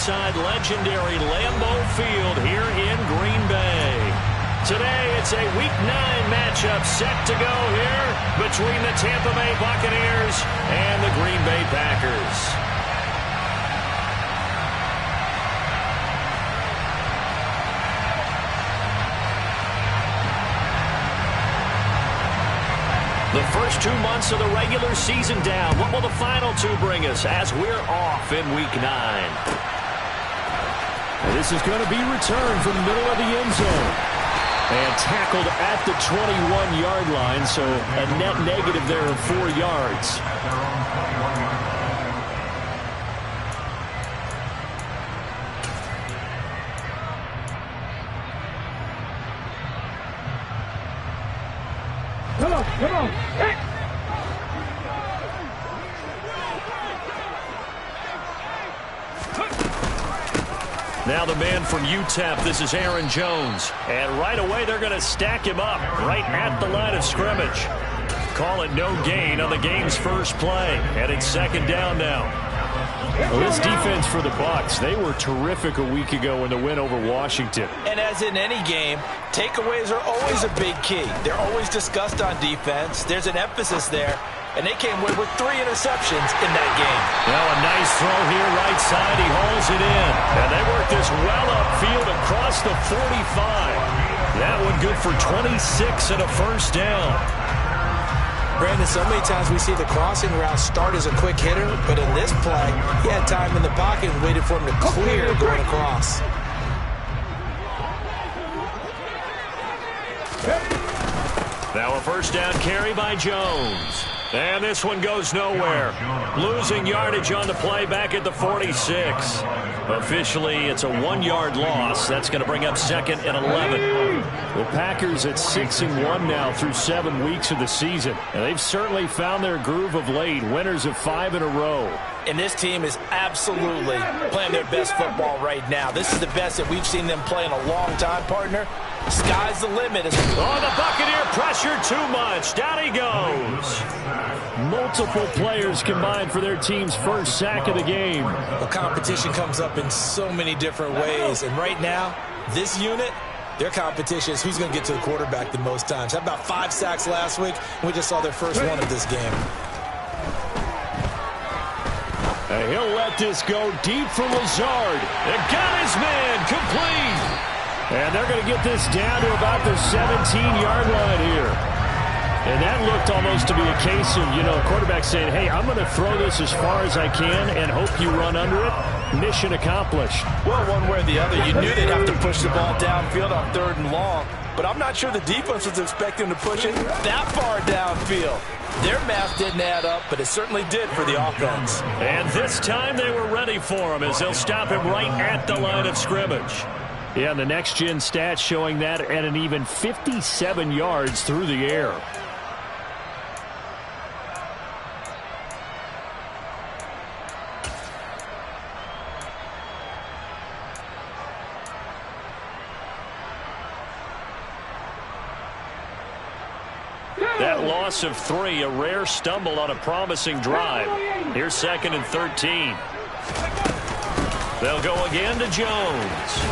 inside legendary Lambeau Field here in Green Bay. Today, it's a Week 9 matchup set to go here between the Tampa Bay Buccaneers and the Green Bay Packers. The first 2 months of the regular season down. What will the final 2 bring us as we're off in Week 9? And this is going to be returned from the middle of the end zone. And tackled at the 21-yard line, so a net negative there of 4 yards. Come on. Hey. Now the man from UTEP, this is Aaron Jones. And right away they're going to stack him up right at the line of scrimmage. Call it no gain on the game's first play. And it's 2nd down now. Well, this defense for the Bucs, they were terrific a week ago in the win over Washington. And as in any game, takeaways are always a big key. They're always discussed on defense. There's an emphasis there. And they came away with 3 interceptions in that game. Now a nice throw here right side. He hauls it in. And they work this well upfield across the 45. That one good for 26 and a first down. Brandon, so many times we see the crossing route start as a quick hitter, but in this play, he had time in the pocket and waited for him to clear going across. Now a first down carry by Jones. And this one goes nowhere. Losing yardage on the play back at the 46. Officially, it's a 1-yard loss. That's going to bring up 2nd and 11. The Packers at 6-1 now through 7 weeks of the season. And they've certainly found their groove of late. Winners of 5 in a row. And this team is absolutely playing their best football right now. This is the best that we've seen them play in a long time, partner. Sky's the limit. Oh, the Buccaneer pressure too much. Down he goes. Multiple players combined for their team's first sack of the game. The competition comes up in so many different ways. And right now, this unit, their competition is who's going to get to the quarterback the most times. How about 5 sacks last week? We just saw their first one of this game. And he'll let this go deep for Lazard. And got his man complete. And they're going to get this down to about the 17-yard line here. And that looked almost to be a case of, quarterback saying, hey, I'm going to throw this as far as I can and hope you run under it. Mission accomplished. Well, one way or the other, you knew they'd have to push the ball downfield on 3rd and long. But I'm not sure the defense was expecting to push it that far downfield. Their math didn't add up, but it certainly did for the offense. And this time they were ready for him as they'll stop him right at the line of scrimmage. Yeah, the next-gen stats showing that at an even 57 yards through the air. That loss of 3, a rare stumble on a promising drive. Here's 2nd and 13. They'll go again to Jones.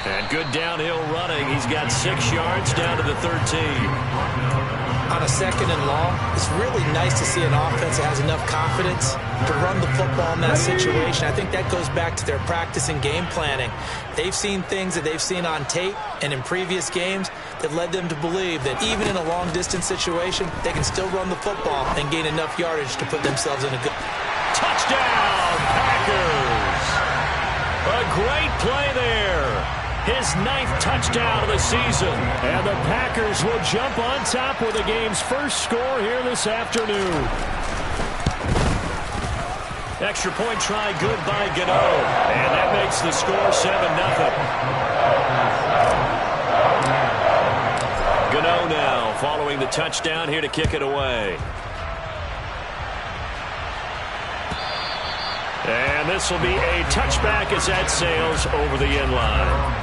And good downhill running. He's got 6 yards down to the 13. On a 2nd and long, it's really nice to see an offense that has enough confidence to run the football in that situation. I think that goes back to their practice and game planning. They've seen things that they've seen on tape and in previous games that led them to believe that even in a long-distance situation, they can still run the football and gain enough yardage to put themselves in a good... Touchdown, Packers! A great play there. His 9th touchdown of the season. And the Packers will jump on top with the game's first score here this afternoon. Extra point try good by Gano. And that makes the score 7-0. Gano now following the touchdown here to kick it away. And this will be a touchback as that sails over the end line.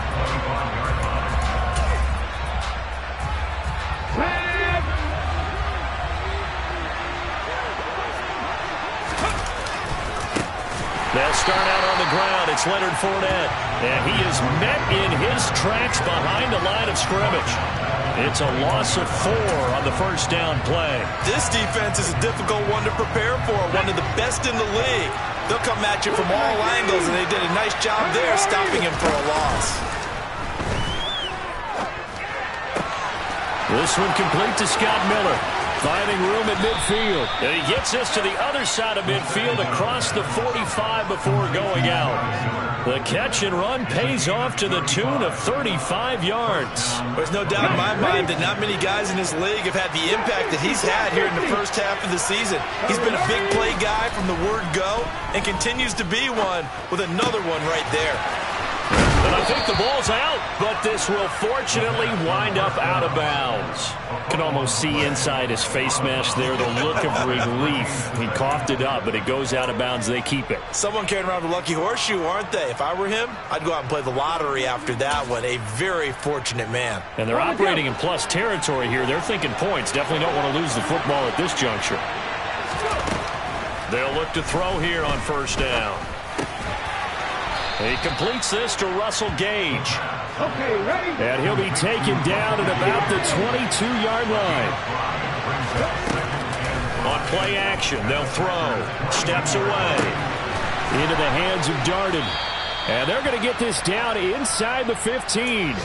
They'll start out on the ground. It's Leonard Fournette. And he is met in his tracks behind the line of scrimmage. It's a loss of 4 on the first down play. This defense is a difficult one to prepare for, one of the best in the league. They'll come at you from all angles, and they did a nice job there stopping him for a loss. This one complete to Scott Miller. Finding room at midfield. And he gets this to the other side of midfield across the 45 before going out. The catch and run pays off to the tune of 35 yards. There's no doubt in my mind that not many guys in this league have had the impact that he's had here in the first half of the season. He's been a big play guy from the word go and continues to be one with another one right there. And I think the ball's out, but this will fortunately wind up out of bounds. Can almost see inside his face mask there the look of relief. He coughed it up, but it goes out of bounds. They keep it. Someone carrying around a lucky horseshoe, aren't they? If I were him, I'd go out and play the lottery after that one. A very fortunate man. And they're operating in plus territory here. They're thinking points. Definitely don't want to lose the football at this juncture. They'll look to throw here on first down. He completes this to Russell Gage. Okay, ready? And he'll be taken down at about the 22-yard line. On play action, they'll throw. Steps away. Into the hands of Darden. And they're going to get this down inside the 15.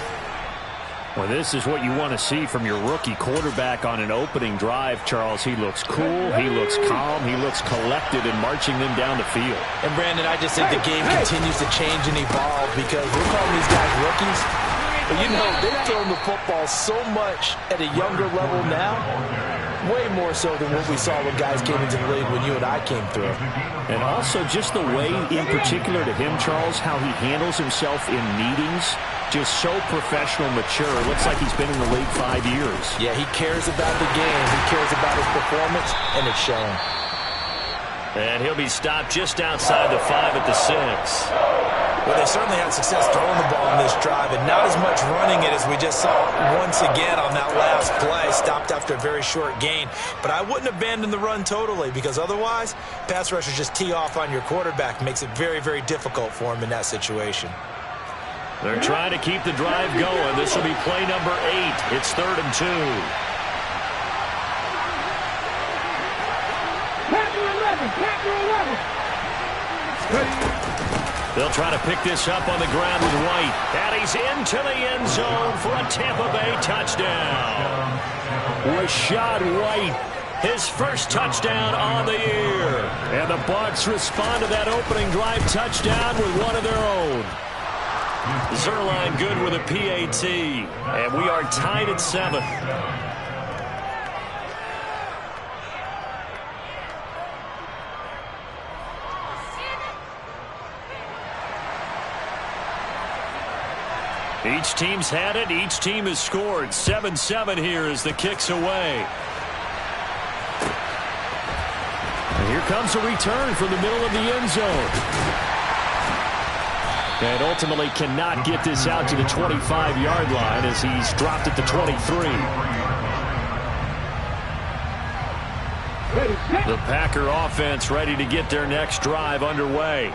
Well, this is what you want to see from your rookie quarterback on an opening drive, Charles. He looks cool, he looks calm, he looks collected in marching them down the field. And, Brandon, I just think the game continues to change and evolve because we're calling these guys rookies. But, you know, they've thrown the football so much at a younger level now, way more so than what we saw when guys came into the league when you and I came through. And also just the way, in particular to him, Charles, how he handles himself in meetings. Just so professional, mature. Looks like he's been in the league 5 years. Yeah, he cares about the game. He cares about his performance, and it's showing. And he'll be stopped just outside the 5 at the 6. Well, they certainly had success throwing the ball in this drive, and not as much running it as we just saw once again on that last play. Stopped after a very short gain. But I wouldn't abandon the run totally, because otherwise, pass rushers just tee off on your quarterback. Makes it very, very difficult for him in that situation. They're trying to keep the drive going. This will be play number 8. It's 3rd and 2. They'll try to pick this up on the ground with White. And he's into the end zone for a Tampa Bay touchdown. Rachaad White, his first touchdown on the year. And the Bucs respond to that opening drive touchdown with one of their own. Zuerlein good with a PAT. And we are tied at 7. Each team's had it. Each team has scored. 7-7 here as the kick's away. And here comes a return from the middle of the end zone. And ultimately cannot get this out to the 25-yard line as he's dropped at the 23. The Packer offense ready to get their next drive underway.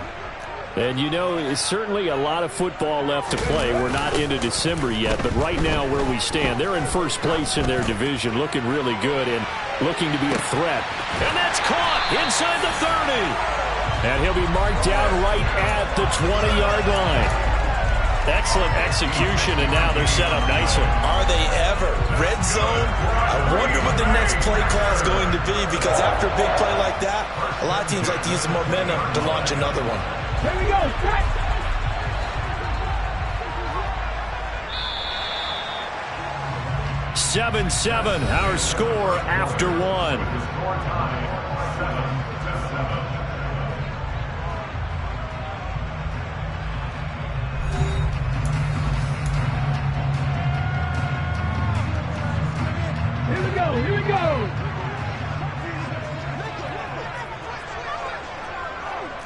And, you know, it's certainly a lot of football left to play. We're not into December yet, but right now where we stand, they're in first place in their division, looking really good and looking to be a threat. And that's caught inside the 30. And he'll be marked down right at the 20-yard line. Excellent execution, and now they're set up nicely. Are they ever? Red zone? I wonder what the next play call is going to be, because after a big play like that, a lot of teams like to use the momentum to launch another one. Here we go. Strike. 7-7, our score after 1. Here we go.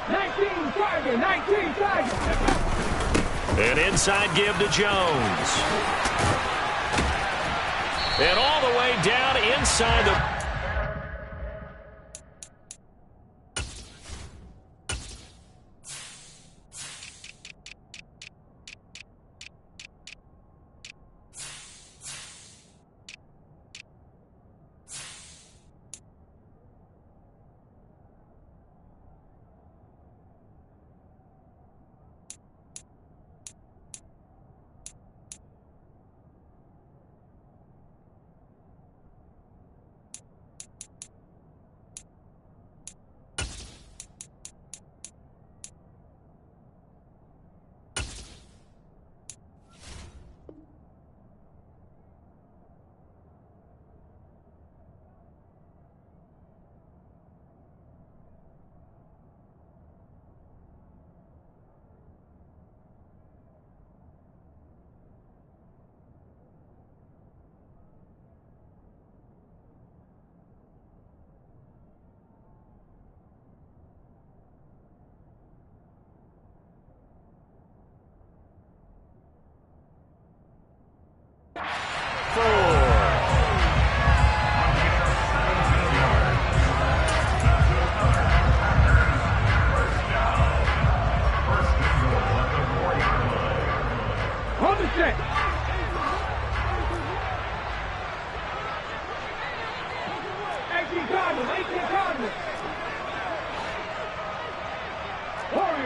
19 target. An inside give to Jones. And all the way down inside the...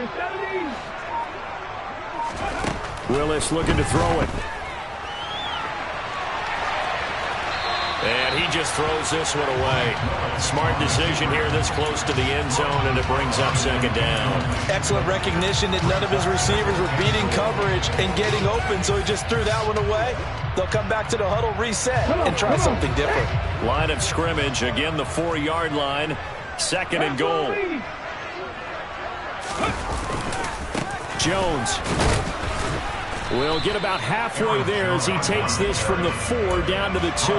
man. 70. Willis looking to throw it. And he just throws this one away. Smart decision here this close to the end zone, and it brings up second down. Excellent recognition that none of his receivers were beating coverage and getting open, so he just threw that one away. They'll come back to the huddle, reset, and try something different. Line of scrimmage, again the 4-yard line. Second and goal. Jones will get about halfway there as he takes this from the 4 down to the 2.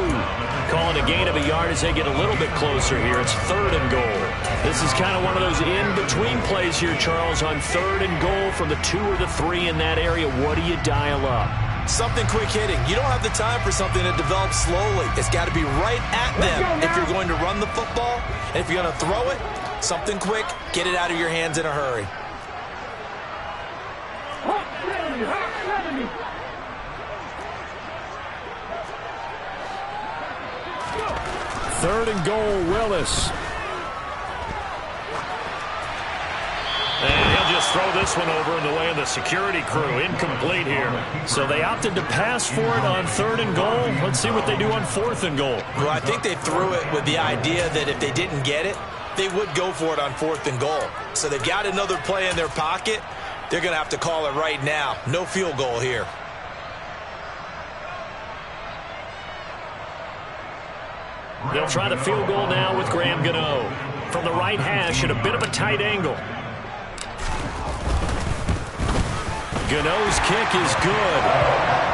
Calling a gain of a yard as they get a little bit closer here. It's third and goal. This is kind of one of those in-between plays here, Charles, on third and goal from the 2 or the 3 in that area. What do you dial up? Something quick hitting. You don't have the time for something that develops slowly. It's got to be right at them if you're going to run the football. And if you're going to throw it, something quick, get it out of your hands in a hurry. Third and goal, Willis. And he'll just throw this one over in the way of the security crew. Incomplete here. So they opted to pass for it on third and goal. Let's see what they do on fourth and goal. Well, I think they threw it with the idea that if they didn't get it, they would go for it on fourth and goal. So they've got another play in their pocket. They're going to have to call it right now. No field goal here. They'll try the field goal now with Graham Gano. From the right hash at a bit of a tight angle. Gano's kick is good.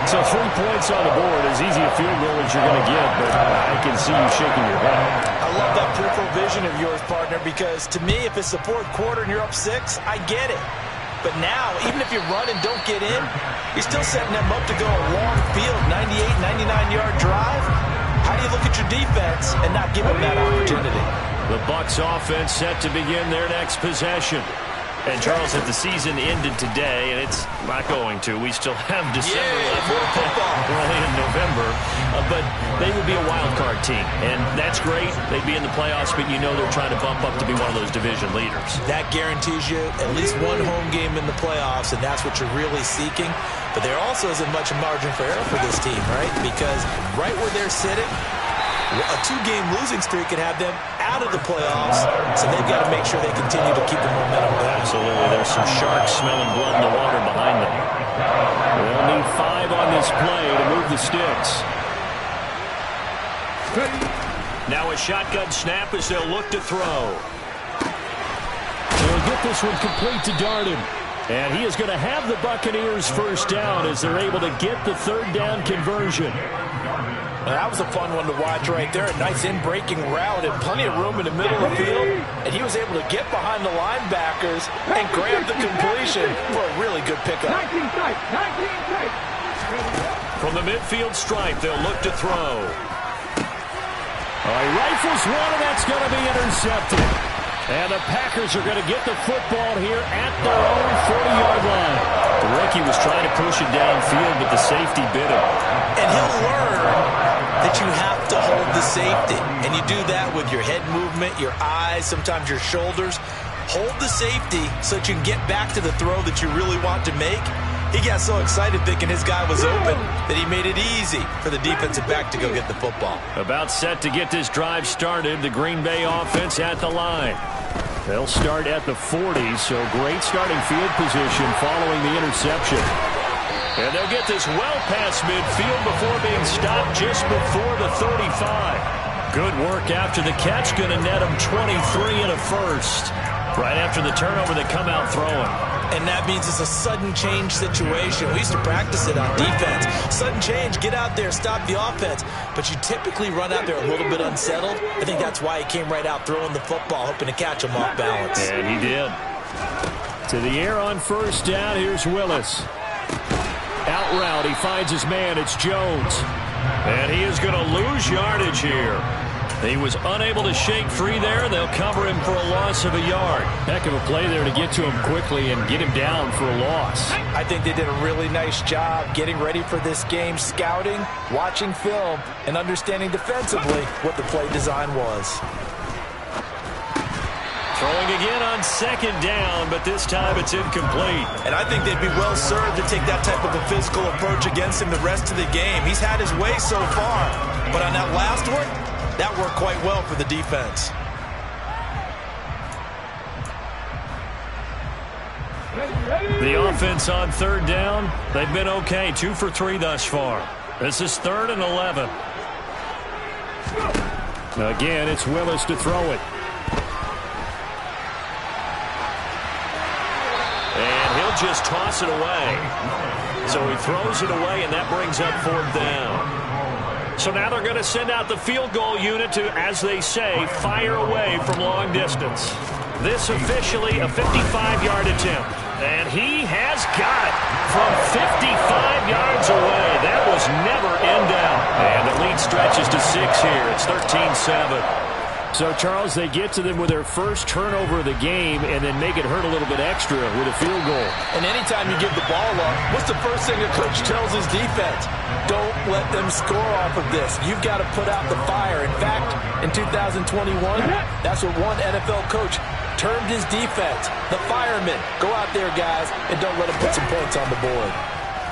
So 3 points on the board, as easy a field goal as you're going to get, but I can see you shaking your head. I love that peripheral vision of yours, partner, because to me, if it's the fourth quarter and you're up 6, I get it. But now, even if you run and don't get in, you're still setting them up to go a long field, 98, 99-yard drive. How do you look at your defense and not give them that opportunity? The Bucs offense set to begin their next possession. And, Charles, if the season ended today, and it's not going to, we still have December left. More football. Early in November. But they would be a wild card team. And that's great. They'd be in the playoffs, but you know they're trying to bump up to be one of those division leaders. That guarantees you at least one home game in the playoffs, and that's what you're really seeking. But there also isn't much margin for error for this team, right? Because right where they're sitting, a 2-game losing streak could have them out of the playoffs, so they've got to make sure they continue to keep the momentum going. Absolutely. There's some sharks smelling blood in the water behind them. They'll need 5 on this play to move the sticks. Now a shotgun snap as they'll look to throw. They'll get this one complete to Darden. And he is going to have the Buccaneers first down as they're able to get the third down conversion. That was a fun one to watch right there. A nice in-breaking route and plenty of room in the middle of the field. And he was able to get behind the linebackers and grab the completion for a really good pickup. 19 tight. 19 tight. From the midfield stripe, they'll look to throw. He rifles one, and that's going to be intercepted. And the Packers are going to get the football here at their own 40-yard line. Ricky was trying to push it downfield, but the safety bit him. And he'll learn that you have to hold the safety. And you do that with your head movement, your eyes, sometimes your shoulders. Hold the safety so that you can get back to the throw that you really want to make. He got so excited thinking his guy was open that he made it easy for the defensive back to go get the football. About set to get this drive started, the Green Bay offense at the line. They'll start at the 40, so great starting field position following the interception. And they'll get this well past midfield before being stopped just before the 35. Good work after the catch, going to net them 23 and a first. Right after the turnover, they come out throwing. And that means it's a sudden change situation. We used to practice it on defense. Sudden change, get out there, stop the offense. But you typically run out there a little bit unsettled. I think that's why he came right out throwing the football, hoping to catch him off balance. And he did. To the air on first down, here's Willis. Out route, he finds his man, it's Jones. And he is going to lose yardage here. He was unable to shake free there. They'll cover him for a loss of a yard. Heck of a play there to get to him quickly and get him down for a loss. I think they did a really nice job getting ready for this game, scouting, watching film, and understanding defensively what the play design was. Throwing again on second down, but this time it's incomplete. And I think they'd be well served to take that type of a physical approach against him the rest of the game. He's had his way so far, but on that last one, that worked quite well for the defense. The offense on third down, they've been okay. 2 for 3 thus far. This is 3rd and 11. Again, it's Willis to throw it. And he'll just toss it away. So he throws it away, and that brings up 4th down. So now they're going to send out the field goal unit to, as they say, fire away from long distance. This officially a 55-yard attempt. And he has got it from 55 yards away. That was never in doubt. And the lead stretches to 6 here. It's 13-7. So, Charles, they get to them with their first turnover of the game and then make it hurt a little bit extra with a field goal. And anytime you give the ball up, what's the first thing a coach tells his defense? Don't let them score off of this. You've got to put out the fire. In fact, in 2021, that's what one NFL coach termed his defense. The firemen. Go out there, guys, and don't let them put some points on the board.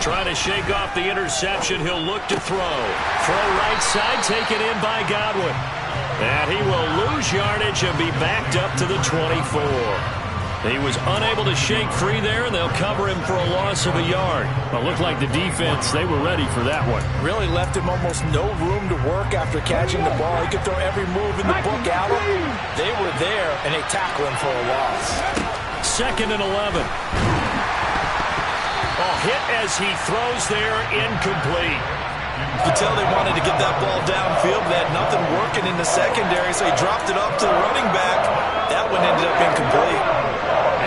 Trying to shake off the interception. He'll look to throw. Throw right side, taken in by Godwin. And he will lose yardage and be backed up to the 24. He was unable to shake free there, and they'll cover him for a loss of a yard. Well, looked like the defense, they were ready for that one. Really left him almost no room to work after catching the ball. He could throw every move in the book at him. They were there, and they tackle him for a loss. 2nd and 11. Oh, hit as he throws there, incomplete. You could tell they wanted to get that ball downfield. They had nothing working in the secondary, so he dropped it up to the running back. That one ended up incomplete.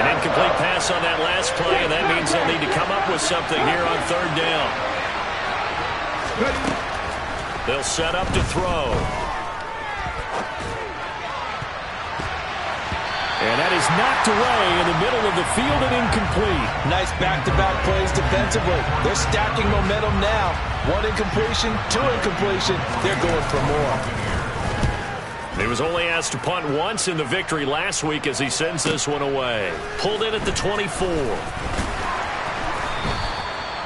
An incomplete pass on that last play, and that means they'll need to come up with something here on 3rd down. They'll set up to throw. And that is knocked away in the middle of the field and incomplete. Nice back-to-back plays defensively. They're stacking momentum now. 1 incompletion, 2 incompletion. They're going for more. He was only asked to punt once in the victory last week as he sends this one away. Pulled in at the 24.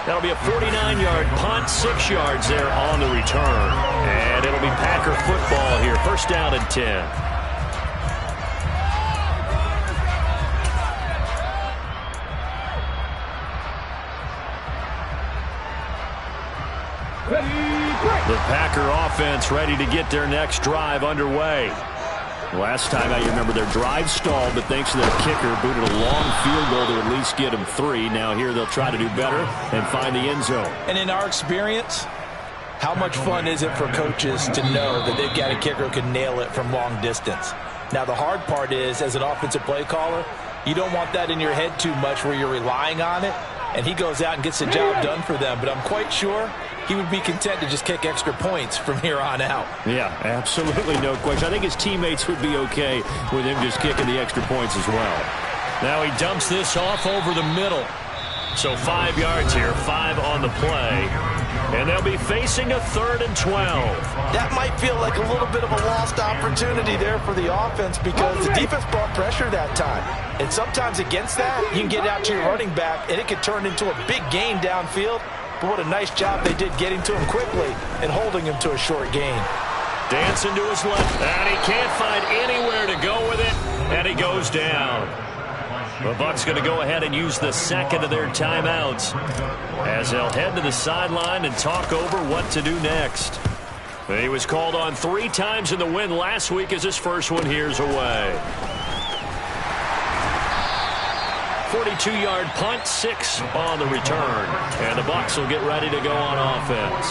That'll be a 49-yard punt, 6 yards there on the return. And it'll be Packer football here. 1st down and 10. The Packer offense ready to get their next drive underway. Last time I remember their drive stalled, but thanks to their kicker, booted a long field goal to at least get them 3. Now here they'll try to do better and find the end zone. And in our experience, how much fun is it for coaches to know that they've got a kicker who can nail it from long distance? Now the hard part is, as an offensive play caller, you don't want that in your head too much where you're relying on it, and he goes out and gets the job done for them. But I'm quite sure he would be content to just kick extra points from here on out. Yeah, absolutely no question. I think his teammates would be okay with him just kicking the extra points as well. Now he dumps this off over the middle. So 5 yards here, 5 on the play. And they'll be facing a 3rd and 12. That might feel like a little bit of a lost opportunity there for the offense because the defense brought pressure that time. And sometimes against that, you can get out to your running back, and it could turn into a big gain downfield. But what a nice job they did getting to him quickly and holding him to a short gain. Dancing to his left, and he can't find anywhere to go with it, and he goes down. The Bucs going to go ahead and use the 2nd of their timeouts as they'll head to the sideline and talk over what to do next. He was called on 3 times in the win last week as his first one here's away. 42-yard punt, 6 on the return. And the Bucs will get ready to go on offense.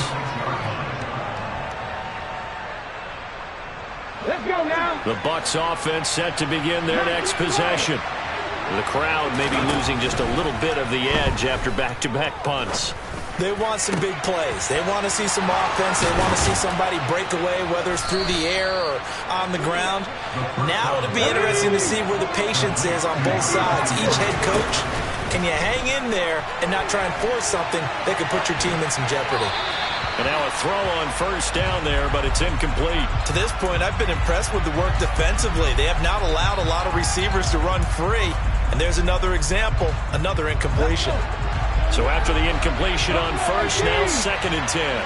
Let's go now. The Bucs offense set to begin their next possession. The crowd may be losing just a little bit of the edge after back-to-back punts. They want some big plays. They want to see some offense. They want to see somebody break away, whether it's through the air or on the ground. Now it'll be interesting to see where the patience is on both sides. Each head coach, can you hang in there and not try and force something that could put your team in some jeopardy? And now a throw on first down there, but it's incomplete. To this point, I've been impressed with the work defensively. They have not allowed a lot of receivers to run free. And there's another example, another incompletion. So after the incompletion on first, now 2nd and 10.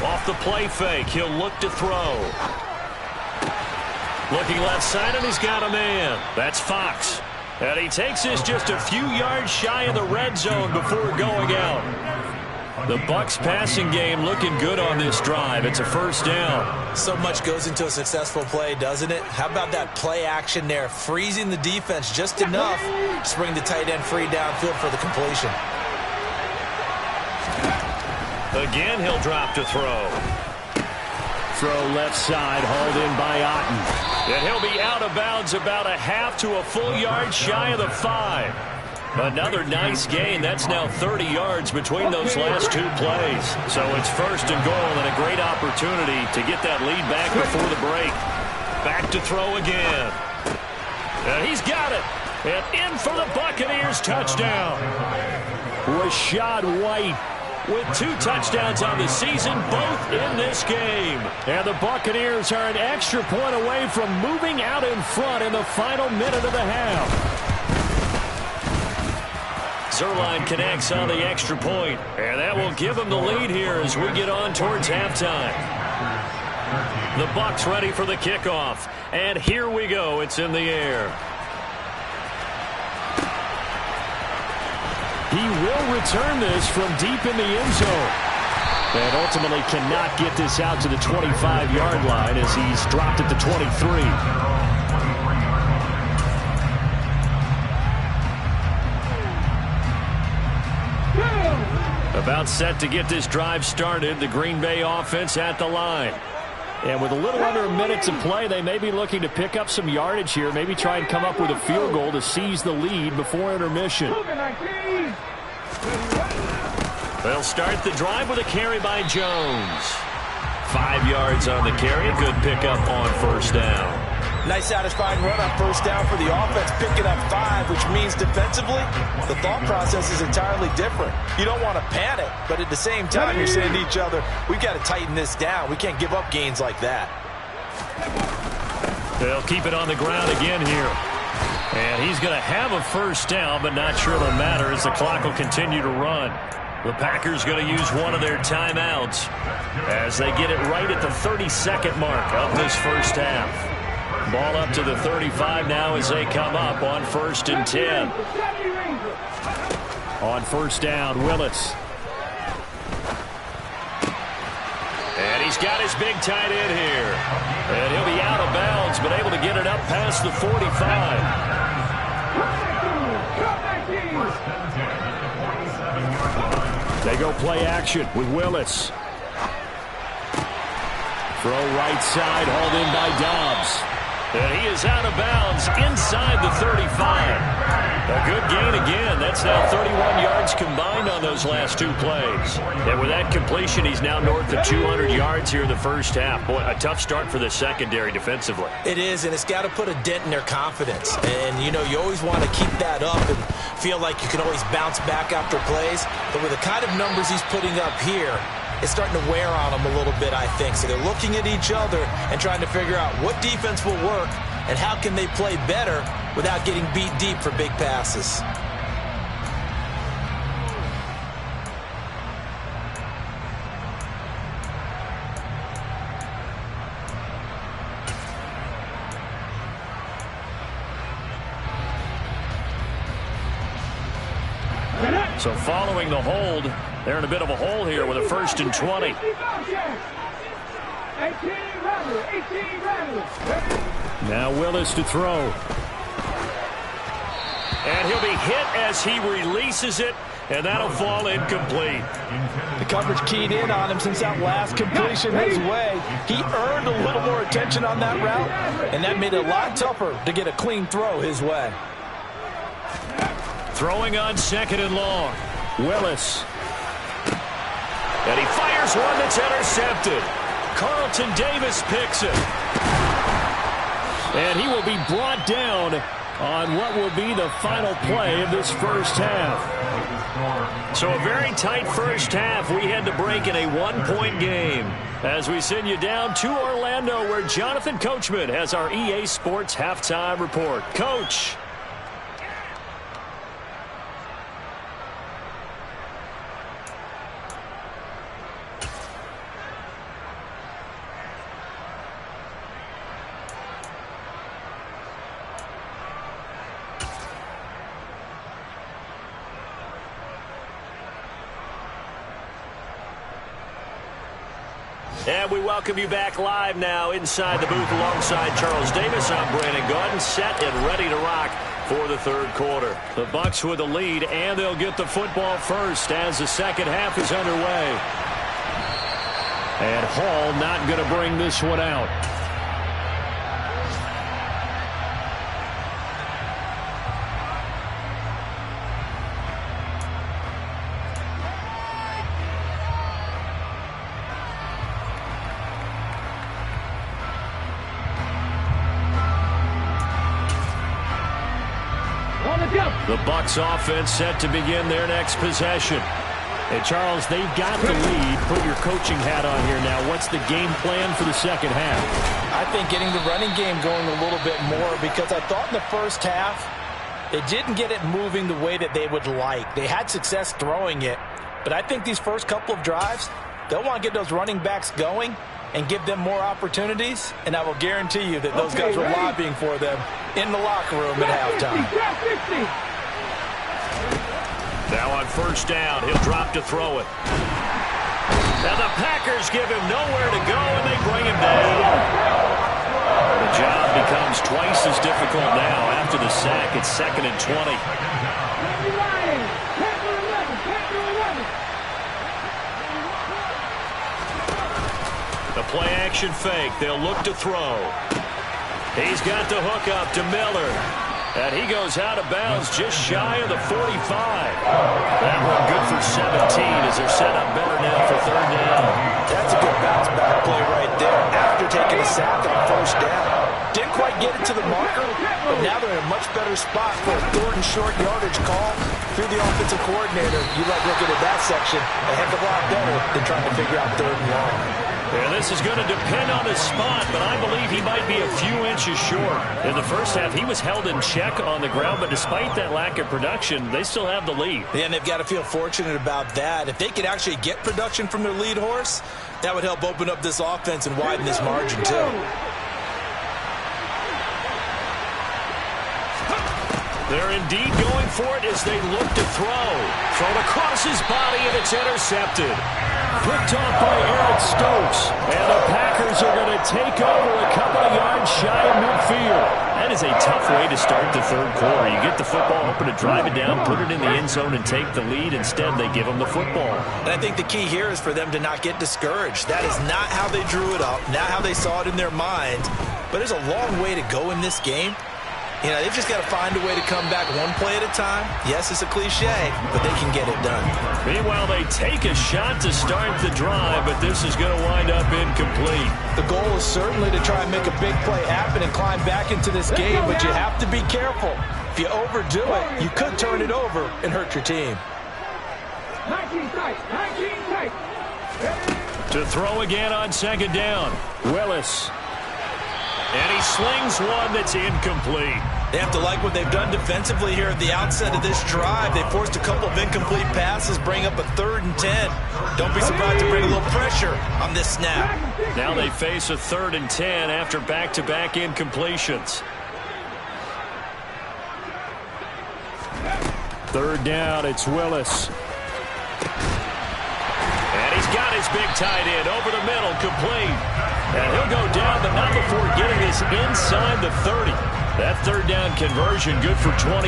Off the play fake, he'll look to throw. Looking left side, and he's got a man. That's Fox. And he takes this just a few yards shy of the red zone before going out. The Bucs passing game looking good on this drive. It's a first down. So much goes into a successful play, doesn't it? How about that play action there, freezing the defense just enough to bring the tight end free downfield for the completion. Again, he'll drop to throw. Throw left side, hauled in by Otten. And he'll be out of bounds about a half to a full yard shy of the 5. Another nice gain. That's now 30 yards between those last two plays. So it's 1st and goal and a great opportunity to get that lead back before the break. Back to throw again. And he's got it. And in for the Buccaneers touchdown. Rachaad White with 2 touchdowns on the season, both in this game. And the Buccaneers are an extra point away from moving out in front in the final minute of the half. Zuerlein connects on the extra point, and that will give them the lead here as we get on towards halftime. The Bucs ready for the kickoff, and here we go. It's in the air. He will return this from deep in the end zone. And ultimately cannot get this out to the 25-yard line as he's dropped at the 23. About set to get this drive started. The Green Bay offense at the line. And with a little under a minute to play, they may be looking to pick up some yardage here. Maybe try and come up with a field goal to seize the lead before intermission. They'll start the drive with a carry by Jones. 5 yards on the carry. Good pickup on first down. Nice satisfying run on first down for the offense, picking up 5, which means defensively, the thought process is entirely different. You don't want to panic, but at the same time, you're saying to each other, we've got to tighten this down. We can't give up gains like that. They'll keep it on the ground again here. And he's going to have a first down, but not sure it'll matter as the clock will continue to run. The Packers going to use one of their timeouts as they get it right at the 32nd mark of this first half. Ball up to the 35 now as they come up on 1st and 10. On first down, Willis. And he's got his big tight end here. And he'll be out of bounds, but able to get it up past the 45. They go play action with Willis. Throw right side, hauled in by Dobbs. And he is out of bounds inside the 35. A good gain again. That's now 31 yards combined on those last 2 plays. And with that completion, he's now north of 200 yards here in the first half. Boy, a tough start for the secondary defensively. It is, and it's got to put a dent in their confidence. And, you know, you always want to keep that up and feel like you can always bounce back after plays. But with the kind of numbers he's putting up here, it's starting to wear on them a little bit, I think. So they're looking at each other and trying to figure out what defense will work and how can they play better without getting beat deep for big passes. So following the hold, they're in a bit of a hole here with a 1st and 20. Now Willis to throw. And he'll be hit as he releases it, and that'll fall incomplete. The coverage keyed in on him since that last completion his way. He earned a little more attention on that route, and that made it a lot tougher to get a clean throw his way. Throwing on 2nd and long. Willis. And he fires one that's intercepted. Carlton Davis picks it. And he will be brought down on what will be the final play of this first half. So a very tight first half. We had to break in a one-point game as we send you down to Orlando, where Jonathan Coachman has our EA Sports halftime report. Coach. And we welcome you back live now inside the booth alongside Charles Davis. I'm Brandon Gaudin, set and ready to rock for the third quarter. The Bucs with the lead, and they'll get the football first as the second half is underway. And Hall not going to bring this one out. The Bucs offense set to begin their next possession. Hey, Charles, they've got the lead. Put your coaching hat on here now. What's the game plan for the second half? I think getting the running game going a little bit more, because I thought in the first half they didn't get it moving the way that they would like. They had success throwing it, but I think these first couple of drives, they'll want to get those running backs going and give them more opportunities, and I will guarantee you that those guys were lobbying for them in the locker room at halftime. Now on first down, he'll drop to throw it. Now the Packers give him nowhere to go, and they bring him down. The job becomes twice as difficult now after the sack. It's 2nd and 20. The play-action fake. They'll look to throw. He's got the hook up to Miller. And he goes out of bounds just shy of the 45. That one good for 17 as they're set up better now for third down. That's a good bounce back play right there after taking a sack on first down. Didn't quite get it to the marker, but now they're in a much better spot for a third and short yardage call through the offensive coordinator. You like looking at that section a heck of a lot better than trying to figure out third and long. And this is going to depend on his spot, but I believe he might be a few inches short. In the first half, he was held in check on the ground, but despite that lack of production, they still have the lead. And they've got to feel fortunate about that. If they could actually get production from their lead horse, that would help open up this offense and widen this margin too. They're indeed going for it as they look to throw. Thrown across his body, and it's intercepted. Picked off by Eric Stokes. And the Packers are going to take over a couple of yards shy of midfield. That is a tough way to start the third quarter. You get the football, hoping to drive it down, put it in the end zone, and take the lead. Instead, they give them the football. And I think the key here is for them to not get discouraged. That is not how they drew it up, not how they saw it in their mind. But there's a long way to go in this game. You know, they've just got to find a way to come back one play at a time. Yes, it's a cliche, but they can get it done. Meanwhile, they take a shot to start the drive, but this is going to wind up incomplete. The goal is certainly to try and make a big play happen and climb back into this game, but you have to be careful. If you overdo it, you could turn it over and hurt your team. 19 tight, 19 tight. To throw again on second down. Willis. And he slings one that's incomplete. They have to like what they've done defensively here at the outset of this drive. They forced a couple of incomplete passes, bring up a 3rd and 10. Don't be surprised to bring a little pressure on this snap. Now they face a 3rd and 10 after back-to-back incompletions. 3rd down, it's Willis. And he's got his big tight end over the middle, complete. And he'll go down, but not before getting this inside the 30. That 3rd down conversion good for 23.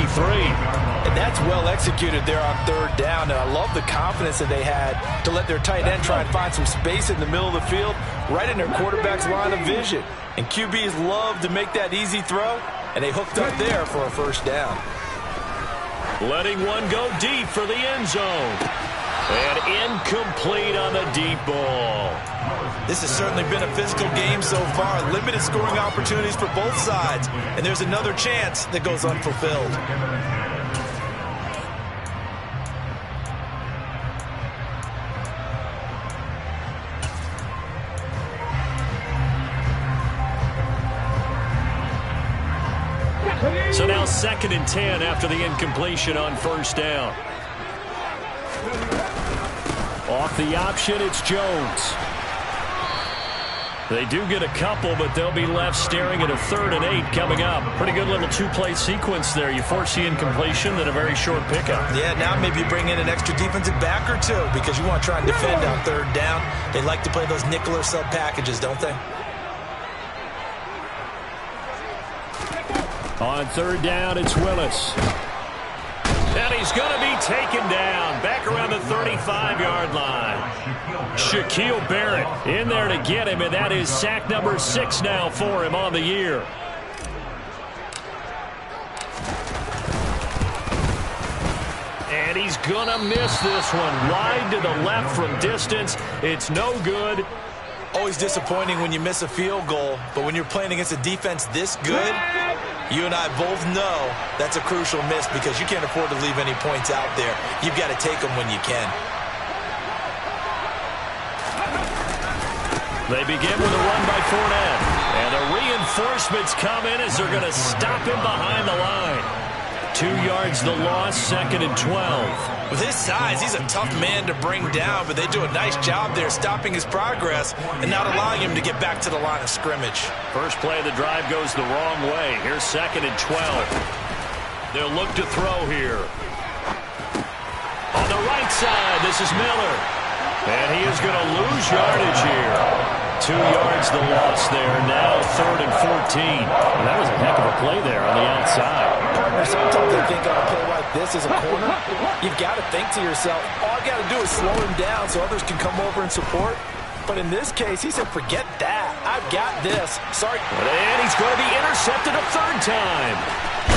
And that's well executed there on 3rd down. And I love the confidence that they had to let their tight end try and find some space in the middle of the field, right in their quarterback's line of vision. And QBs love to make that easy throw, and they hooked up there for a 1st down. Letting one go deep for the end zone. And incomplete on the deep ball. This has certainly been a physical game so far. Limited scoring opportunities for both sides. And there's another chance that goes unfulfilled. So now 2nd and 10 after the incompletion on first down. Off the option, it's Jones. They do get a couple, but they'll be left staring at a 3rd and 8 coming up. Pretty good little two-play sequence there. You force the incompletion, then a very short pickup. Yeah, now maybe you bring in an extra defensive back or two because you want to try and defend on 3rd down. They like to play those nickel or sub packages, don't they? On 3rd down, it's Willis. And he's going to be taken down back around the 35-yard line. Shaquille Barrett in there to get him, and that is sack number 6 now for him on the year. And he's going to miss this one. Wide to the left from distance. It's no good. Always disappointing when you miss a field goal, but when you're playing against a defense this good, you and I both know that's a crucial miss because you can't afford to leave any points out there. You've got to take them when you can. They begin with a run by Fournette. And the reinforcements come in as they're going to stop him behind the line. 2 yards the loss, 2nd and 12. With his size, he's a tough man to bring down, but they do a nice job there stopping his progress and not allowing him to get back to the line of scrimmage. First play of the drive goes the wrong way. Here's 2nd and 12. They'll look to throw here. On the right side, this is Miller. And he is going to lose yardage here. 2 yards the loss there. Now 3rd and 14. Well, that was a heck of a play there on the outside. Partner, sometimes I think on a play like this as a corner, you've got to think to yourself, all I got to do is slow him down so others can come over and support. But in this case, he said, forget that. I've got this. Sorry. And he's going to be intercepted a 3rd time.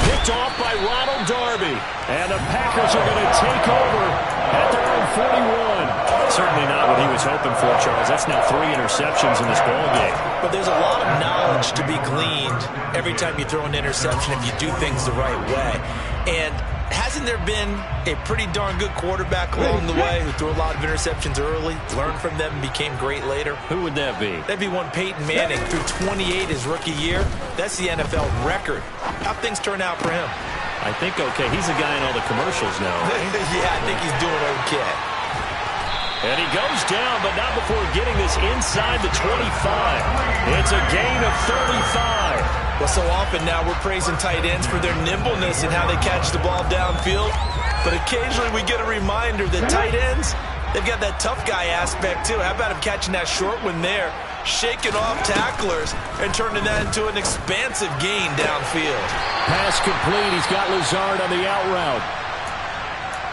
Picked off by Ronald Darby. And the Packers are going to take over at their own 41. Certainly not what he was hoping for, Charles. That's now 3 interceptions in this ballgame. But there's a lot of knowledge to be gleaned every time you throw an interception if you do things the right way. And hasn't there been a pretty darn good quarterback along the way who threw a lot of interceptions early, learned from them, and became great later? Who would that be? That'd be one Peyton Manning, threw 28 his rookie year. That's the NFL record. How'd things turn out for him? I think okay. He's a guy in all the commercials now. Yeah, I think he's doing okay. And he goes down, but not before getting this inside the 25. It's a gain of 35. Well, so often now we're praising tight ends for their nimbleness and how they catch the ball downfield. But occasionally we get a reminder that tight ends, they've got that tough guy aspect too. How about him catching that short one there, shaking off tacklers, and turning that into an expansive gain downfield? Pass complete. He's got Lazard on the out route.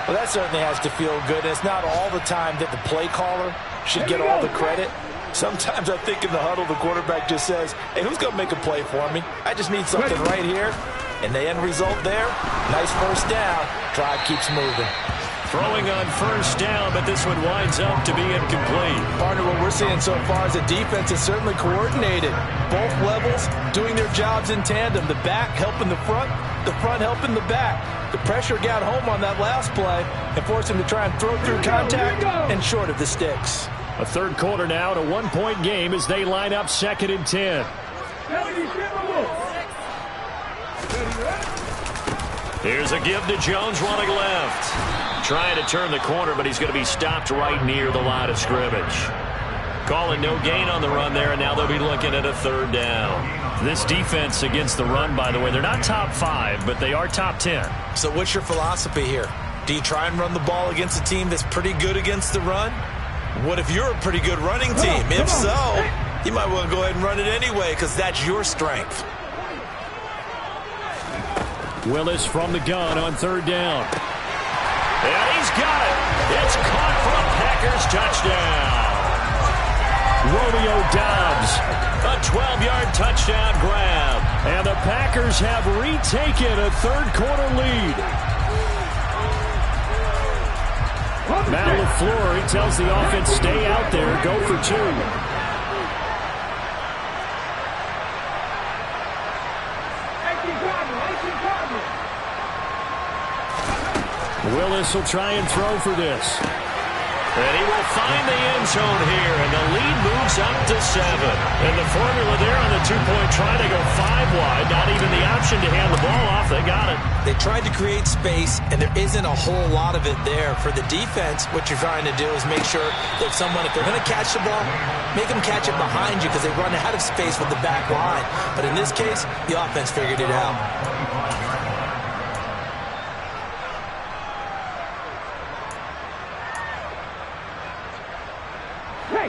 Well, that certainly has to feel good. And it's not all the time that the play caller should get all the credit. Sometimes I think in the huddle, the quarterback just says, hey, who's going to make a play for me? I just need something right here. And the end result there, nice first down. Drive keeps moving. Throwing on first down, but this one winds up to be incomplete. Partner, what we're seeing so far is the defense is certainly coordinated. Both levels doing their jobs in tandem. The back helping the front helping the back. The pressure got home on that last play and forced him to try and throw through contact and short of the sticks. A 3rd quarter now and a 1-point game as they line up 2nd and 10. Here's a give to Jones running left. Trying to turn the corner, but he's going to be stopped right near the line of scrimmage. Calling no gain on the run there, and now they'll be looking at a 3rd down. This defense against the run, by the way, they're not top 5, but they are top 10. So what's your philosophy here? Do you try and run the ball against a team that's pretty good against the run? What if you're a pretty good running team? If so, you might want to go ahead and run it anyway because that's your strength. Willis from the gun on 3rd down. And he's got it. It's caught for a Packers touchdown. Romeo Doubs. A 12-yard touchdown grab. And the Packers have retaken a 3rd quarter lead. Matt LaFleur, he tells the offense, stay out there, go for 2. Willis will try and throw for this. And he will find the end zone here, and the lead moves up to 7. And the formula there on the two-point try to go 5 wide. Not even the option to hand the ball off. They got it. They tried to create space, and there isn't a whole lot of it there. For the defense, what you're trying to do is make sure that if they're going to catch the ball, make them catch it behind you because they run out of space with the back line. But in this case, the offense figured it out.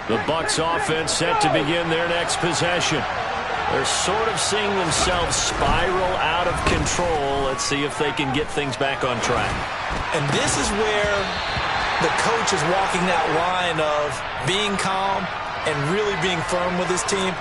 The Bucs offense set to begin their next possession. They're sort of seeing themselves spiral out of control. Let's see if they can get things back on track. And this is where the coach is walking that line of being calm and really being firm with his team.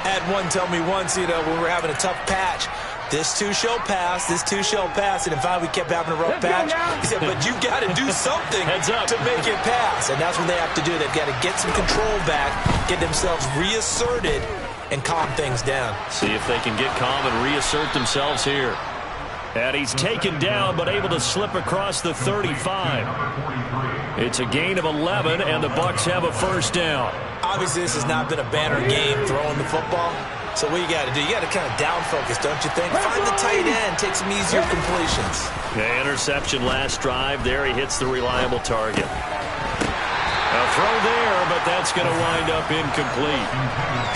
I had one tell me once, when we were having a tough patch, this too shall pass, this too shall pass. And finally we kept having a rough patch. He said, but you got to do something to make it pass. And that's what they have to do. They've got to get some control back, get themselves reasserted, and calm things down. See if they can get calm and reassert themselves here. And he's taken down, but able to slip across the 35. It's a gain of 11, and the Bucs have a first down. Obviously, this has not been a banner game throwing the football. So what you got to do, you got to kind of down focus, don't you think? Find the tight end, take some easier completions. Yeah, interception last drive. There he hits the reliable target. A throw there, but that's going to wind up incomplete.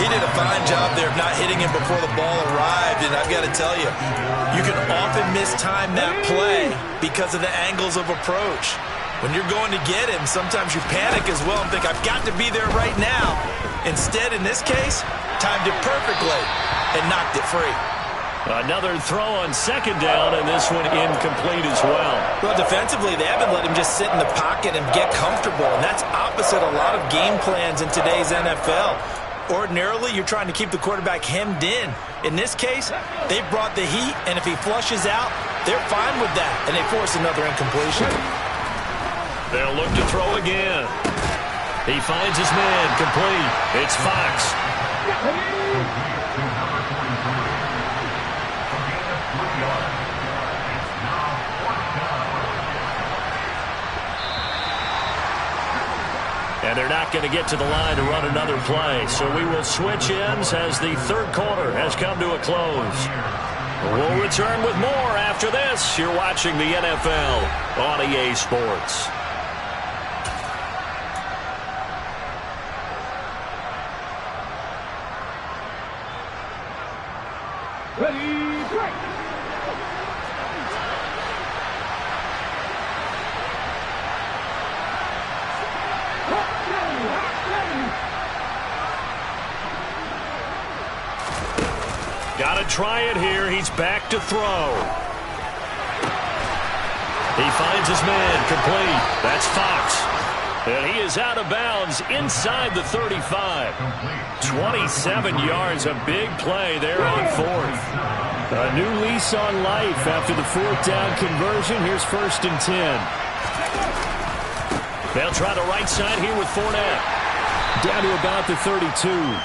He did a fine job there of not hitting him before the ball arrived, and I've got to tell you, you can often mistime that play because of the angles of approach. When you're going to get him, sometimes you panic as well and think, I've got to be there right now. Instead, in this case, timed it perfectly and knocked it free. Another throw on second down, and this one incomplete as well. Well, defensively, they haven't let him just sit in the pocket and get comfortable, and that's opposite a lot of game plans in today's NFL. Ordinarily, you're trying to keep the quarterback hemmed in. In this case, they brought the heat, and if he flushes out, they're fine with that, and they force another incompletion. They'll look to throw again. He finds his man, complete. It's Fox. And they're not going to get to the line to run another play. So we will switch ends as the third quarter has come to a close. We'll return with more after this. You're watching the NFL on EA Sports. Ready, break. Got to try it here. He's back to throw. He finds his man, complete. That's Fox. And he is out of bounds inside the 35. 27 yards, a big play there on fourth. A new lease on life after the fourth down conversion. Here's 1st and 10. They'll try the right side here with Fournette. Down to about the 32.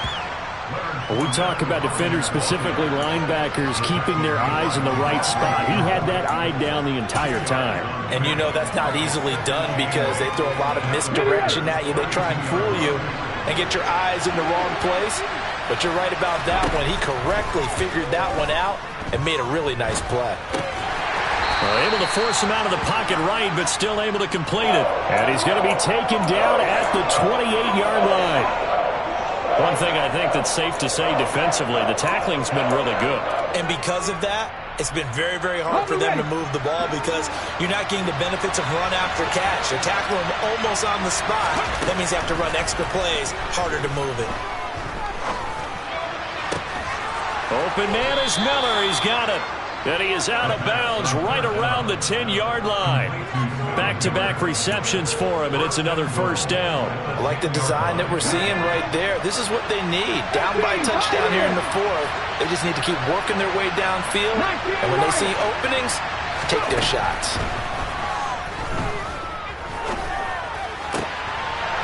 We talk about defenders, specifically linebackers, keeping their eyes in the right spot. He had that eye down the entire time. And you know that's not easily done because they throw a lot of misdirection at you. They try and fool you and get your eyes in the wrong place. But you're right about that one. He correctly figured that one out and made a really nice play. Able to force him out of the pocket right, but still able to complete it. And he's going to be taken down at the 28-yard line. One thing I think that's safe to say defensively, the tackling's been really good. And because of that, it's been very, very hard for them to move the ball because you're not getting the benefits of run after catch. They're tackling him almost on the spot. That means they have to run extra plays, harder to move it. Open man is Miller. He's got it. And he is out of bounds right around the 10-yard line. Back-to-back receptions for him, and it's another first down. I like the design that we're seeing right there. This is what they need. Down by touchdown here in the fourth. They just need to keep working their way downfield. And when they see openings, take their shots.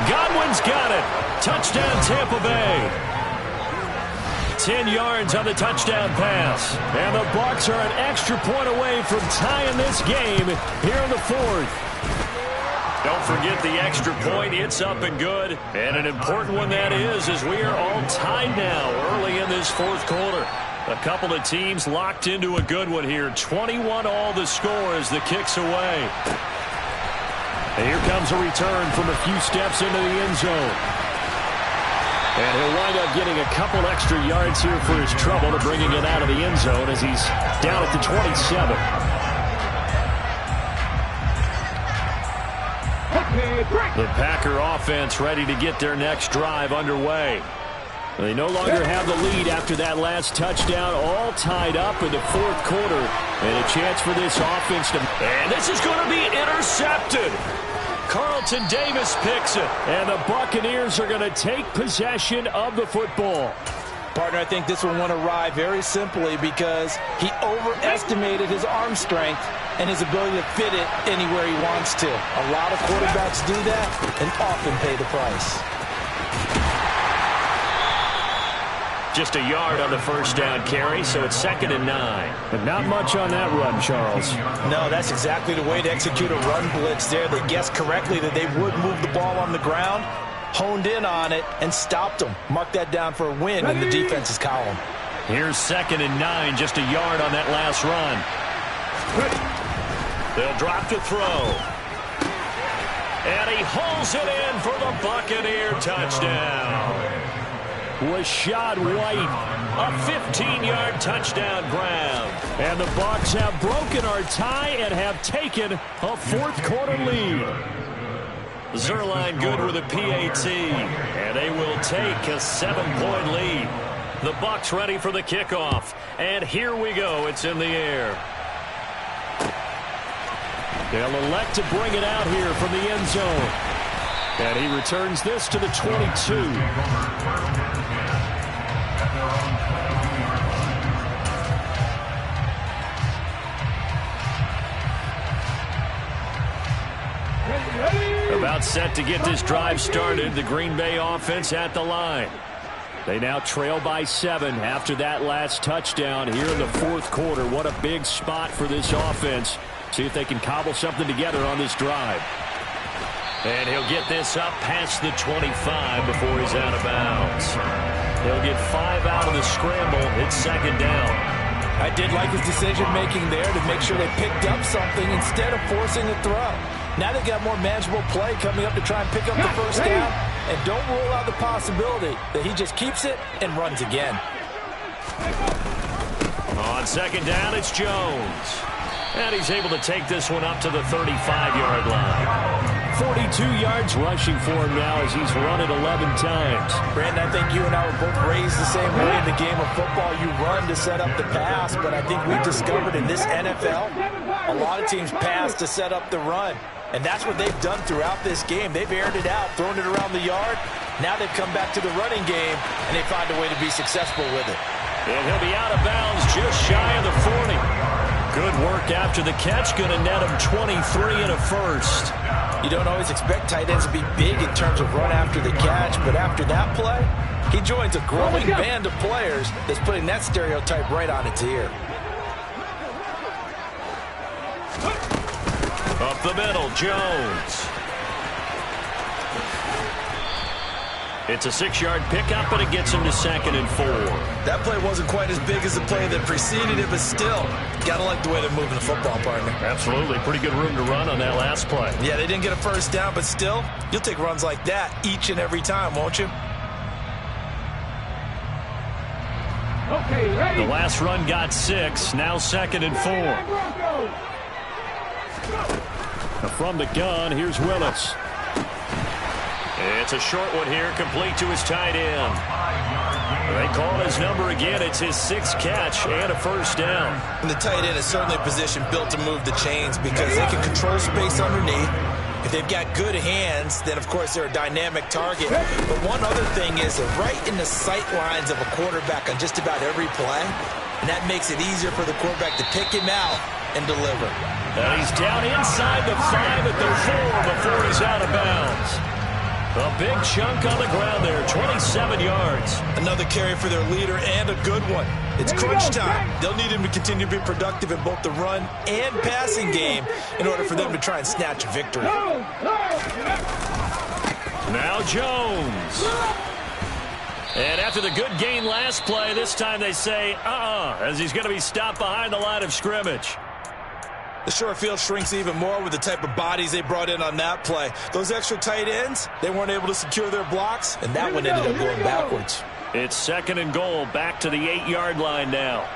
Godwin's got it. Touchdown, Tampa Bay. 10 yards on the touchdown pass. And the Bucs are an extra point away from tying this game here in the fourth. Don't forget the extra point. It's up and good. And an important one that is, as we are all tied now early in this fourth quarter. A couple of teams locked into a good one here. 21 all the score as the kick's away. And here comes a return from a few steps into the end zone. And he'll wind up getting a couple extra yards here for his trouble to bringing it out of the end zone as he's down at the 27. The Packer offense ready to get their next drive underway. They no longer have the lead after that last touchdown, all tied up in the fourth quarter. And a chance for this offense to... And this is going to be intercepted. Carlton Davis picks it. And the Buccaneers are going to take possession of the football. Partner, I think this one went awry very simply because he overestimated his arm strength and his ability to fit it anywhere he wants to. A lot of quarterbacks do that and often pay the price. Just a yard on the first down carry, so it's 2nd and 9. But not much on that run, Charles. No, that's exactly the way to execute a run blitz there. They guessed correctly that they would move the ball on the ground, honed in on it, and stopped them. Mark that down for a win in the defense's column. Here's 2nd and 9, just a yard on that last run. They'll drop to throw. And he hauls it in for the Buccaneer touchdown. Rashad White, a 15-yard touchdown grab. And the Bucs have broken our tie and have taken a fourth quarter lead. Zuerlein good with a PAT, and they will take a 7-point lead. The Bucs ready for the kickoff, and here we go. It's in the air. They'll elect to bring it out here from the end zone. And he returns this to the 22. About set to get this drive started. The Green Bay offense at the line. They now trail by 7 after that last touchdown here in the fourth quarter. What a big spot for this offense. See if they can cobble something together on this drive. And he'll get this up past the 25 before he's out of bounds. He'll get 5 out of the scramble. It's 2nd down. I did like his decision-making there to make sure they picked up something instead of forcing a throw. Now they've got more manageable play coming up to try and pick up the first down. And don't rule out the possibility that he just keeps it and runs again. On 2nd down, it's Jones. And he's able to take this one up to the 35-yard line. 42 yards rushing for him now as he's run it 11 times. Brandon, I think you and I were both raised the same way in the game of football. You run to set up the pass, but I think we discovered in this NFL, a lot of teams pass to set up the run. And that's what they've done throughout this game. They've aired it out, thrown it around the yard. Now they've come back to the running game, and they find a way to be successful with it. And he'll be out of bounds just shy of the 40. Good work after the catch. Going to net him 23 and a first. You don't always expect tight ends to be big in terms of run after the catch, but after that play, he joins a growing band of players that's putting that stereotype right on its ear. Up the middle, Jones. It's a 6-yard pickup, and it gets him to 2nd and 4. That play wasn't quite as big as the play that preceded it, but still, got to like the way they're moving the football, partner. Absolutely. Pretty good room to run on that last play. Yeah, they didn't get a first down, but still, you'll take runs like that each and every time, won't you? Okay, ready. The last run got 6, now 2nd and 4. From the gun, here's Willis. It's a short one here, complete to his tight end. They call his number again. It's his 6th catch and a first down. And the tight end is certainly a position built to move the chains because they can control space underneath. If they've got good hands, then, of course, they're a dynamic target. But one other thing is they're right in the sight lines of a quarterback on just about every play. And that makes it easier for the quarterback to pick him out and deliver. And he's down inside the 5 at the 4 before he's out of bounds. A big chunk on the ground there, 27 yards. Another carry for their leader and a good one. It's crunch time. They'll need him to continue to be productive in both the run and passing game in order for them to try and snatch a victory. Now Jones. And after the good gain last play, this time they say, as he's going to be stopped behind the line of scrimmage. The short field shrinks even more with the type of bodies they brought in on that play. Those extra tight ends, they weren't able to secure their blocks, and that one ended up going backwards. It's 2nd and goal, back to the 8-yard line now.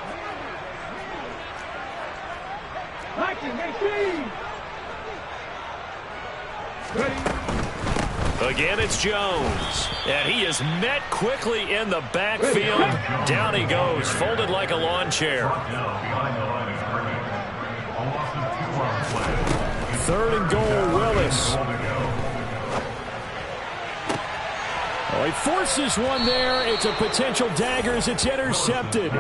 Again, it's Jones. And he is met quickly in the backfield. Down he goes, folded like a lawn chair. 3rd and goal, Willis. Oh, he forces one there. It's a potential dagger as it's intercepted.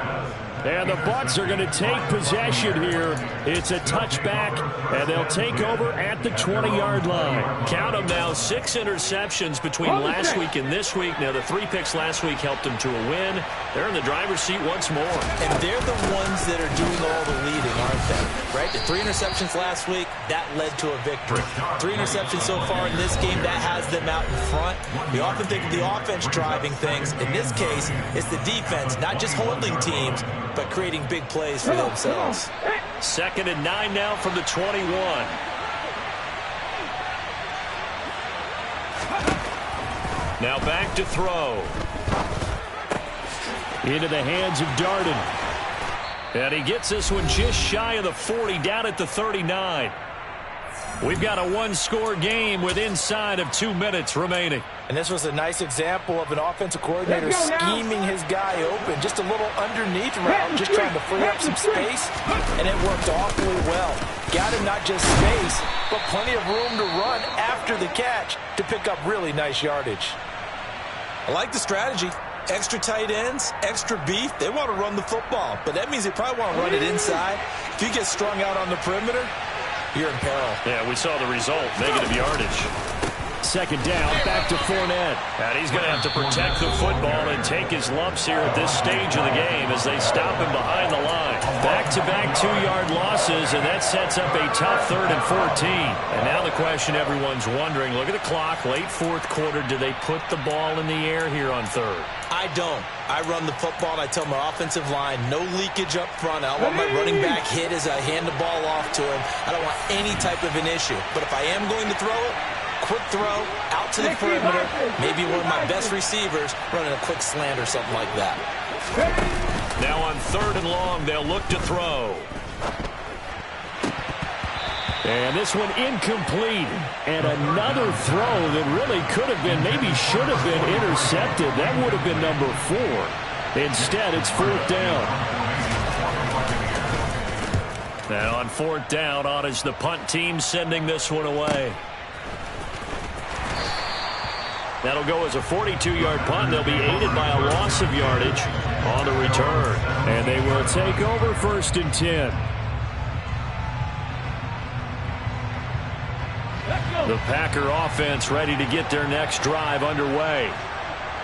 And the Bucs are going to take possession here. It's a touchback, and they'll take over at the 20-yard line. Count them now, 6 interceptions between last week and this week. Now, the 3 picks last week helped them to a win. They're in the driver's seat once more. And they're the ones that are doing all the leading, aren't they? Right? The 3 interceptions last week, that led to a victory. 3 interceptions so far in this game, that has them out in front. We often think of the offense driving things. In this case, it's the defense, not just holding teams, but creating big plays for themselves. 2nd and 9 now from the 21. Now back to throw. Into the hands of Darden. And he gets this one just shy of the 40, down at the 39. We've got a 1-score game with inside of 2 minutes remaining. And this was a nice example of an offensive coordinator scheming his guy open. Just a little underneath route, just trying to free up some space, and it worked awfully well. Got him not just space, but plenty of room to run after the catch to pick up really nice yardage. I like the strategy. Extra tight ends, extra beef. They want to run the football, but that means they probably want to run it inside. If you get strung out on the perimeter, you're in peril. Yeah, we saw the result, negative yardage. 2nd down, back to Fournette. And he's going to have to protect the football and take his lumps here at this stage of the game as they stop him behind the line. Back-to-back 2-yard losses, and that sets up a tough 3rd and 14. And now the question everyone's wondering, look at the clock, late 4th quarter, do they put the ball in the air here on 3rd? I don't. I run the football, and I tell my offensive line, no leakage up front. I want my running back hit as I hand the ball off to him. I don't want any type of an issue. But if I am going to throw it, quick throw, out to the perimeter, maybe one of my best receivers running a quick slant or something like that. Now on 3rd and long, they'll look to throw. And this one incomplete. And another throw that really could have been, maybe should have been intercepted. That would have been number 4. Instead, it's 4th down. Now on 4th down, on is the punt team sending this one away. That'll go as a 42-yard punt. They'll be aided by a loss of yardage on the return. And they will take over 1st and 10. The Packer offense ready to get their next drive underway.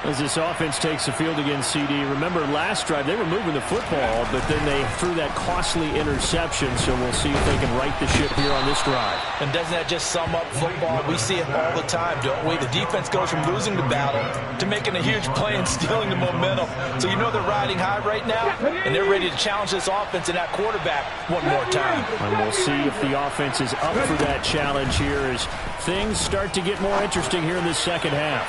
As this offense takes the field against CD, remember last drive they were moving the football, but then they threw that costly interception, so we'll see if they can right the ship here on this drive. And doesn't that just sum up football? We see it all the time, don't we? The defense goes from losing the battle to making a huge play and stealing the momentum. So you know they're riding high right now, and they're ready to challenge this offense and that quarterback one more time. And we'll see if the offense is up for that challenge here as things start to get more interesting here in the 2nd half.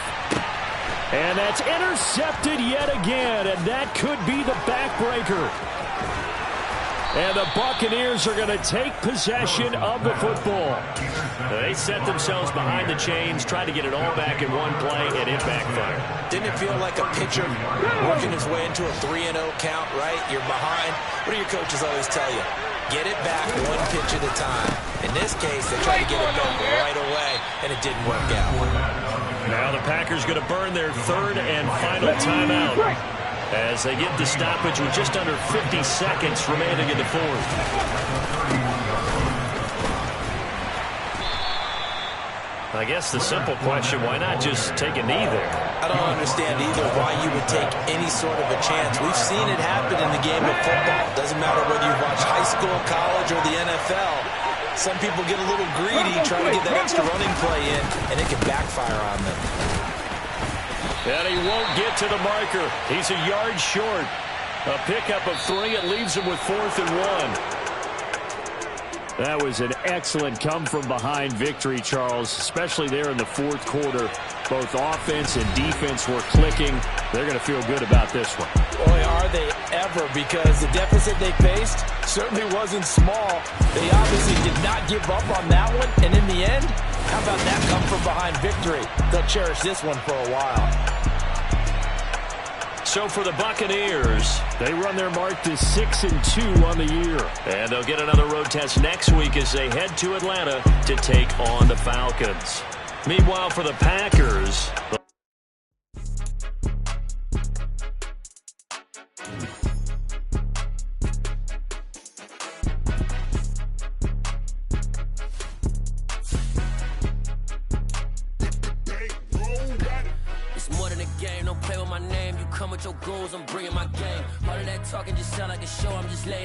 And that's intercepted yet again, and that could be the backbreaker. And the Buccaneers are going to take possession of the football. They set themselves behind the chains, tried to get it all back in one play, and it backfired. Didn't it feel like a pitcher working his way into a 3-0 count, right? You're behind. What do your coaches always tell you? Get it back one pitch at a time. In this case, they tried to get it back right away, and it didn't work out. Now the Packers going to burn their 3rd and final timeout as they get the stoppage with just under 50 seconds remaining in the 4th. I guess the simple question, why not just take a knee there? I don't understand either why you would take any sort of a chance. We've seen it happen in the game of football. Doesn't matter whether you watch high school, college, or the NFL. Some people get a little greedy trying to get that extra running play in, and it can backfire on them. And he won't get to the marker. He's a yard short. A pickup of 3. It leaves him with 4th and 1. That was an excellent come-from-behind victory, Charles, especially there in the 4th quarter. Both offense and defense were clicking. They're going to feel good about this one. Boy, are they ever, because the deficit they faced certainly wasn't small. They obviously did not give up on that one, and in the end, how about that come-from-behind victory? They'll cherish this one for a while. So for the Buccaneers, they run their mark to 6-2 on the year. And they'll get another road test next week as they head to Atlanta to take on the Falcons. Meanwhile, for the Packers, Come with your goals, I'm bringing my game. All of that talking just sound like a show, I'm just laying.